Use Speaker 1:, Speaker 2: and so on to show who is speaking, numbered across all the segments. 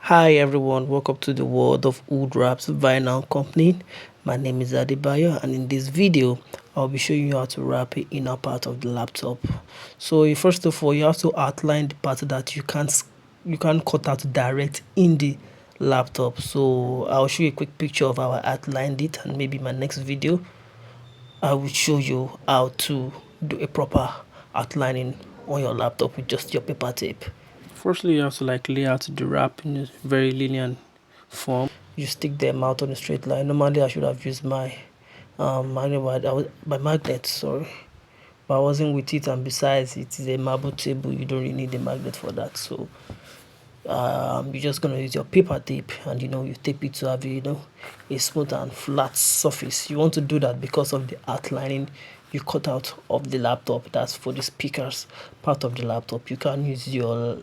Speaker 1: Hi everyone, welcome to the world of Huudwraps vinyl company. My name is Adebayo, and in this video I'll be showing you how to wrap the inner part of the laptop. So first of all, you have to outline the part that you can't cut out direct in the laptop. So I'll show you a quick picture of how I outlined it, and maybe my next video I will show you how to do a proper outlining on your laptop with just your paper tape. Firstly, you have to lay out the wrap in a very linear form. You stick them out on a straight line. Normally I should have used my my magnet, sorry, but I wasn't with it, and besides it is a marble table, you don't really need a magnet for that. So you're just gonna use your paper tape, and you tape it to have a smooth and flat surface. You want to do that because of the outlining you cut out of the laptop. That's for the speakers part of the laptop. You can use your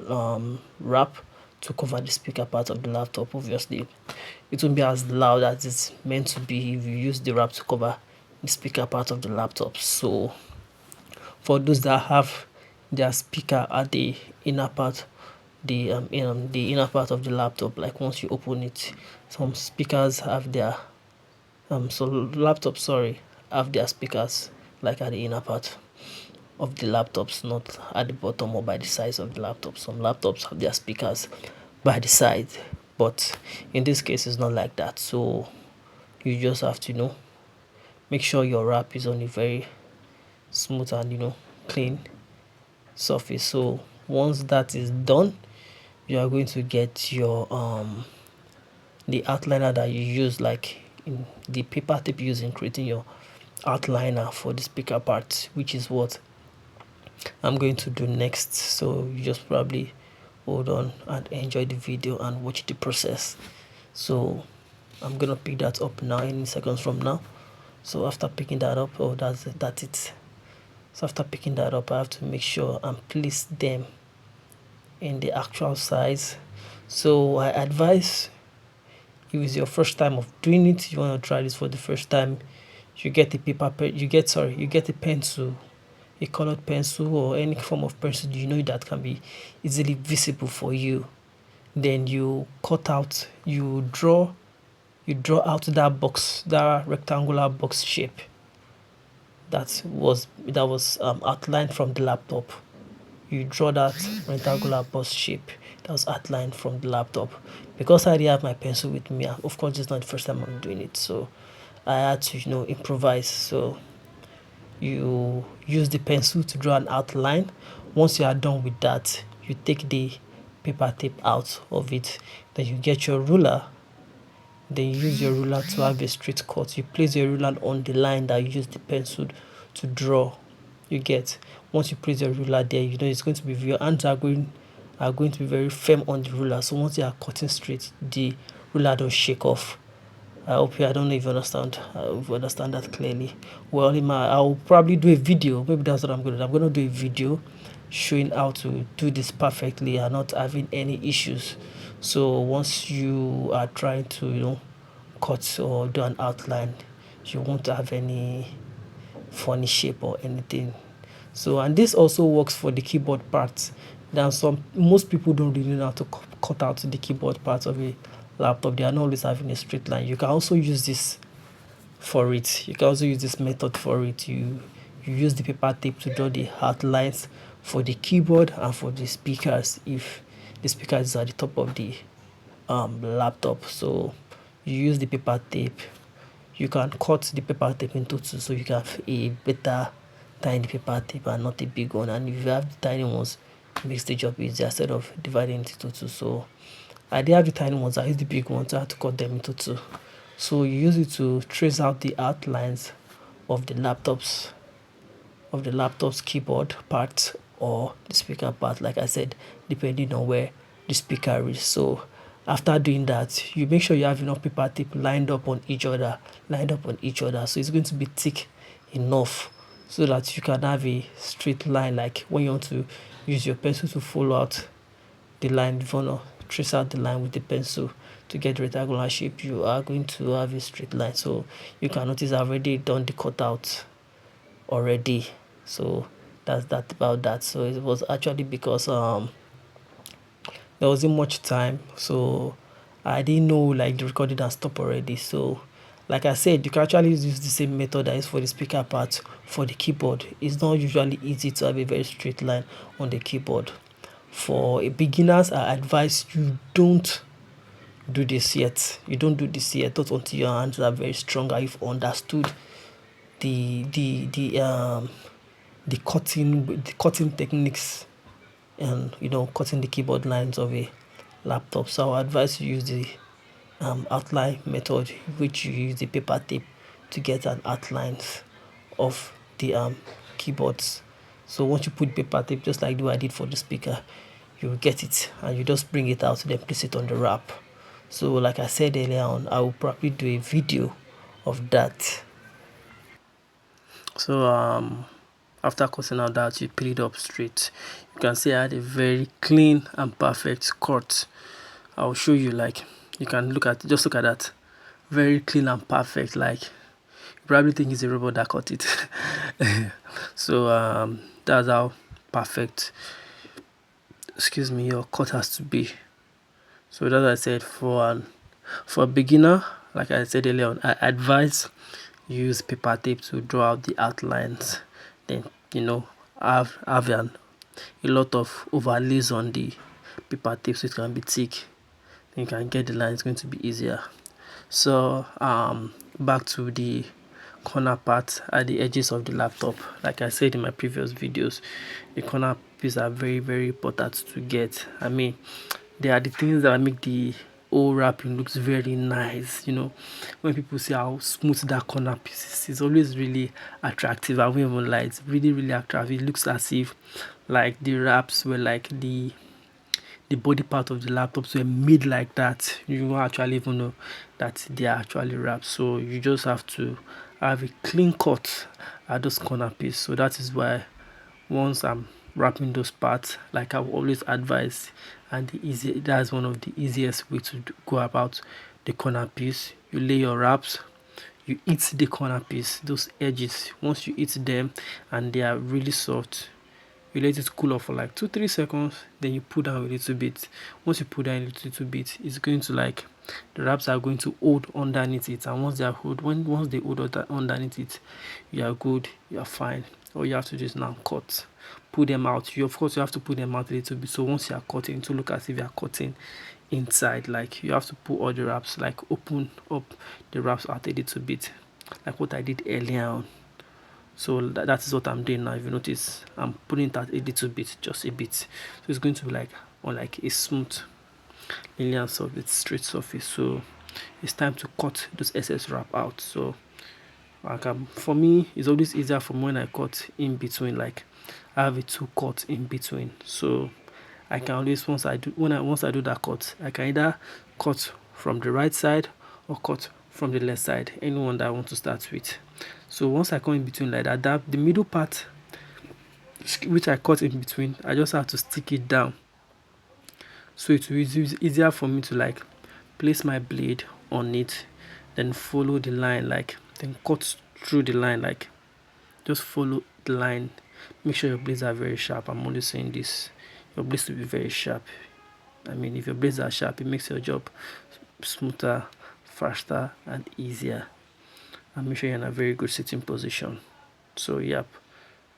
Speaker 1: wrap to cover the speaker part of the laptop. Obviously it won't be as loud as it's meant to be if you use the wrap to cover the speaker part of the laptop. So for those that have their speaker at the inner part, the inner part of the laptop, like once you open it, some speakers have their laptops, sorry, have their speakers like at the inner part of the laptops, not at the bottom or by the sides of the laptop. Some laptops have their speakers by the side, but in this case it's not like that. So you just have to make sure your wrap is on a very smooth and clean surface. So once that is done, you are going to get your the outliner that you use, like in the paper tape you use in creating your outliner for the speaker part, which is what I'm going to do next. So you just probably hold on and enjoy the video and watch the process. So I'm gonna pick that up now, in seconds from now. So after picking that up, oh, that's it. So after picking that up, I have to make sure and place them in the actual size. So I advise, if it's your first time of doing it, you want to try this for the first time, you get a you get a pencil, a colored pencil or any form of pencil that can be easily visible for you. Then you cut out, you draw out that box, that rectangular box shape that was outlined from the laptop. You draw that rectangular box shape that was outlined from the laptop. Because I already have my pencil with me, of course it's not the first time I'm doing it, so I had to improvise. So you use the pencil to draw an outline. Once you are done with that, you take the paper tape out of it. Then you get your ruler. Then you use your ruler to have a straight cut. You place your ruler on the line that you use the pencil to draw. You get, once you place your ruler there, it's going to be, your hands are going to be very firm on the ruler. So once you are cutting straight, the ruler don't shake off. I don't know if you understand. If you understand that clearly. Well, I'll probably do a video. Maybe that's what I'm going to do. I'm going to do a video showing how to do this perfectly and not having any issues. So once you are trying to cut or do an outline, you won't have any funny shape or anything. So, and this also works for the keyboard parts. Most people don't really know how to cut out the keyboard parts of a laptop. They are not always having a straight line. You can also use this for it. You can also use this method for it. You use the paper tape to draw the outlines for the keyboard and for the speakers, if the speaker is at the top of the laptop. So you use the paper tape. You can cut the paper tape into two, so you can have a better tiny paper tape and not a big one. And if you have the tiny ones, it makes the job easier instead of dividing it into two. So I did have the tiny ones, I used the big ones, I had to cut them into two. So you use it to trace out the outlines of the laptop's keyboard part or the speaker part, like I said, depending on where the speaker is. So after doing that, you make sure you have enough paper tape lined up on each other, so it's going to be thick enough so that you can have a straight line. Like when you want to use your pencil to follow out the line, if you want to trace out the line with the pencil to get the rectangular shape, you are going to have a straight line. So you can notice I've already done the cutout already. So that's that about that. So it was actually because there there wasn't much time, so I didn't know like the recording had stopped already. So like I said, you can actually use the same method that is for the speaker part for the keyboard. It's not usually easy to have a very straight line on the keyboard. For a beginners, I advise you don't do this yet. You don't do this yet, not until your hands are very strong and you've understood the the the um the cutting techniques, and cutting the keyboard lines of a laptop. So I advise you use the outline method, which you use the paper tape to get an outlines of the keyboards. So once you put paper tape, just like the way I did for the speaker, you will get it and you just bring it out, then place it on the wrap. So like I said earlier on, I will probably do a video of that. So after cutting out that, you peel it up straight. You can see I had a very clean and perfect cut. I'll show you, like, you can just look at that, very clean and perfect. Like, you probably think it's a robot that cut it. So that's how perfect, excuse me, your cut has to be. So as I said, for a beginner, like I said earlier on, I advise use paper tape to draw out the outlines. Then have a lot of overlays on the paper tape so it can be thick. Then you can get the line. It's going to be easier. So back to the corner part at the edges of the laptop. Like I said in my previous videos, the corner pieces are very, very important to get. I mean, they are the things that make the whole wrapping looks very nice. When people see how smooth that corner piece is, it's always really attractive. I won't even lie, it's really, really attractive. It looks as if like the wraps were like the body part of the laptops were made like that. You won't actually even know that they are actually wrapped. So you just have to have a clean cut at those corner piece. So that is why once I'm wrapping those parts, like I will always advise, and that's one of the easiest way to go about the corner piece. You lay your wraps, you eat the corner piece, those edges. Once you eat them and they are really soft, you let it cool off for like 2-3 seconds, then you put down a little bit. Once you put down a little bit, it's going to, like, the wraps are going to hold underneath it, and once they hold underneath it, you are good, you are fine. All you have to do is now cut, pull them out. Of course you have to pull them out a little bit, so once you are cutting, to look as if you are cutting inside, like you have to pull all the wraps, like open up the wraps out a little bit, like what I did earlier on. So that is what I'm doing now. If you notice, I'm putting that a little bit, just a bit, so it's going to be like on like a smooth linear surface, straight surface. So it's time to cut those excess wrap out. So like for me, it's always easier from when I cut in between, like I have a two cut in between. So I can always, once I do that cut, I can either cut from the right side or cut from the left side, anyone that I want to start with. So once I come in between like that, the middle part which I cut in between, I just have to stick it down, so it will be easier for me to like place my blade on it, then follow the line, like then cut through the line, like just follow the line. Make sure your blades are very sharp. I'm only saying this, your blades will be very sharp. I mean, if your blades are sharp, it makes your job smoother, faster and easier. And make sure you're in a very good sitting position. So yep,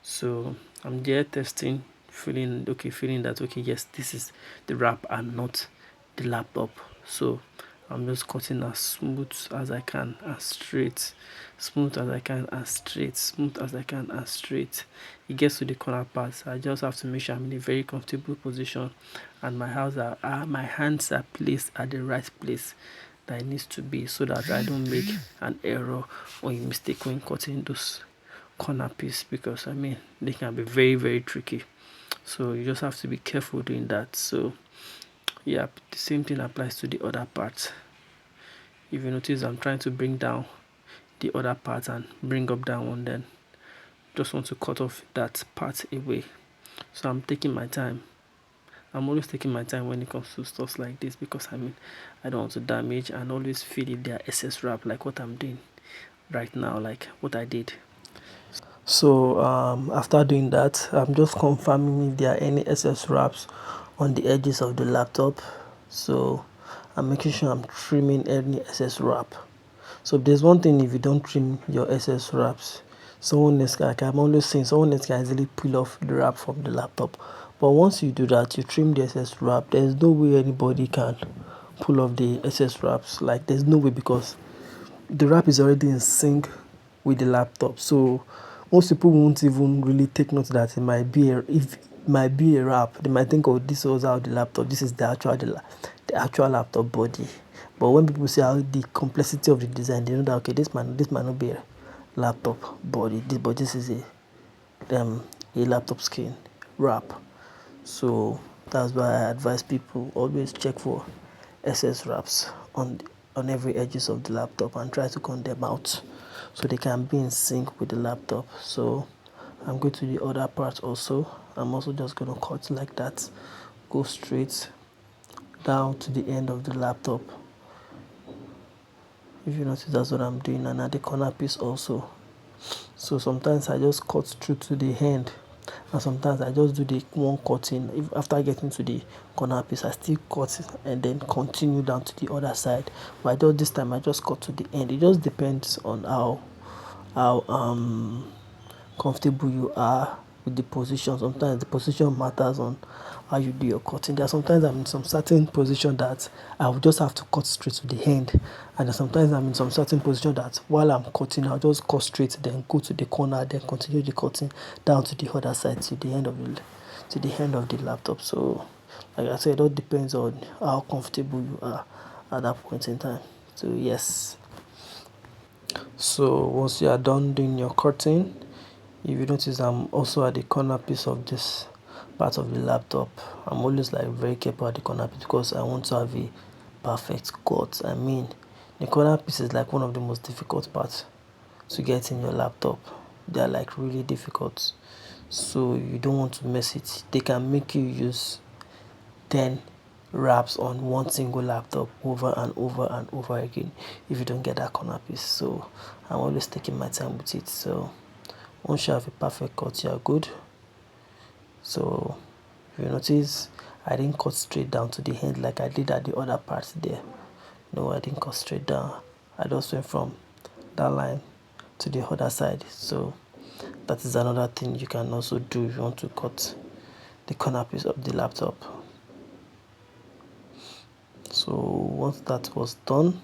Speaker 1: so I'm there testing, feeling that okay, yes, this is the wrap and not the laptop. So I'm just cutting as smooth as I can and straight, smooth as I can and straight, smooth as I can and straight. It gets to the corner parts, I just have to make sure I'm in a very comfortable position and my hands are placed at the right place that it needs to be, so that I don't make an error or a mistake when cutting those corner piece, because I mean they can be very, very tricky. So you just have to be careful doing that. So yeah, the same thing applies to the other parts. If you notice, I'm trying to bring down the other part and bring up that one, then just want to cut off that part away. So I'm taking my time. I'm always taking my time when it comes to stuff like this, because I mean I don't want to damage, and always feel if there are excess wrap, like what I'm doing right now, like what I did. So after doing that, I'm just confirming if there are any excess wraps on the edges of the laptop. So I'm making sure I'm trimming any excess wrap. So there's one thing, if you don't trim your excess wraps, someone else can, like I'm always saying, someone else can easily pull off the wrap from the laptop. But once you do that, you trim the excess wrap, there's no way anybody can pull off the excess wraps. Like there's no way, because the wrap is already in sync with the laptop. So most people won't even really take note that it might be if it might be a wrap. They might think, oh, this was out the laptop, this is the actual laptop body. But when people see how the complexity of the design, they know that okay, this might not be a laptop body, but this is a laptop skin wrap. So that's why I advise people always check for SS wraps on every edges of the laptop and try to cut them out so they can be in sync with the laptop. So I'm going to the other part also. I'm also just going to cut like that, go straight down to the end of the laptop. If you notice, that's what I'm doing, and at the corner piece also. So sometimes I just cut through to the end, and sometimes I just do the one cutting. If after getting to the corner piece, I still cut it and then continue down to the other side. But I just this time I just cut to the end. It just depends on how comfortable you are with the position. Sometimes the position matters on how you do your cutting. There are sometimes I'm in some certain position that I will just have to cut straight to the end, and sometimes I'm in some certain position that while I'm cutting, I'll just cut straight, then go to the corner, then continue the cutting down to the other side to the end of the laptop. So like I said, it all depends on how comfortable you are at that point in time. So yes. So once you are done doing your cutting, if you notice, I'm also at the corner piece of this part of the laptop. I'm always like very careful at the corner piece because I want to have a perfect cut. I mean, the corner piece is like one of the most difficult parts to get in your laptop. They are like really difficult, so you don't want to mess it. They can make you use 10 wraps on one single laptop over and over and over again if you don't get that corner piece. So I'm always taking my time with it. So once you have a perfect cut, you are good. So if you notice, I didn't cut straight down to the end like I did at the other parts there. No, I didn't cut straight down. I just went from that line to the other side. So that is another thing you can also do if you want to cut the corner piece of the laptop. So once that was done,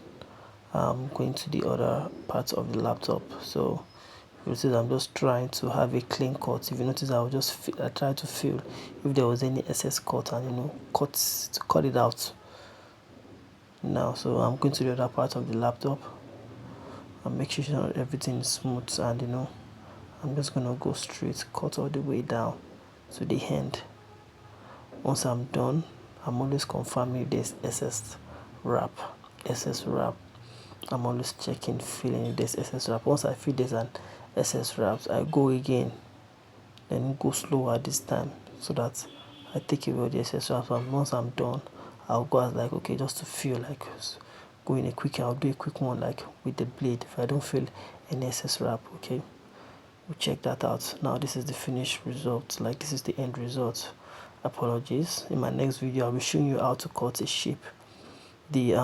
Speaker 1: I'm going to the other part of the laptop. So you notice I'm just trying to have a clean cut. If you notice, I try to feel if there was any excess cut, and cut it out now. So I'm going to the other part of the laptop and make sure everything is smooth, and I'm just gonna go straight, cut all the way down to the end. Once I'm done, I'm always confirming if there's excess wrap. I'm always checking, feeling if there's excess wrap. Once I feel there's an excess wrap, I go again, then go slower this time so that I take away all the excess wrap. And once I'm done, I'll go as like, okay, just to feel like going I'll do a quick one like with the blade if I don't feel any excess wrap. Okay, we'll check that out. Now this is the finished result, like this is the end result. Apologies. In my next video, I'll be showing you how to cut a shape, the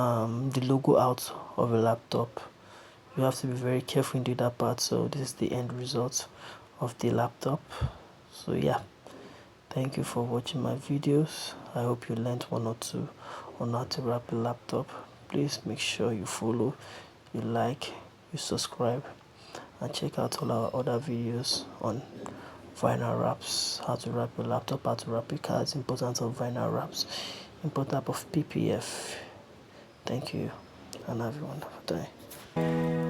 Speaker 1: logo out of a laptop. You have to be very careful in doing that part. So this is the end result of the laptop. So yeah, thank you for watching my videos. I hope you learned one or two on how to wrap a laptop. Please make sure you follow, you like, you subscribe, and check out all our other videos on vinyl wraps, how to wrap your laptop, how to wrap your cards, importance of vinyl wraps, importance of PPF. Thank you, and have a wonderful day.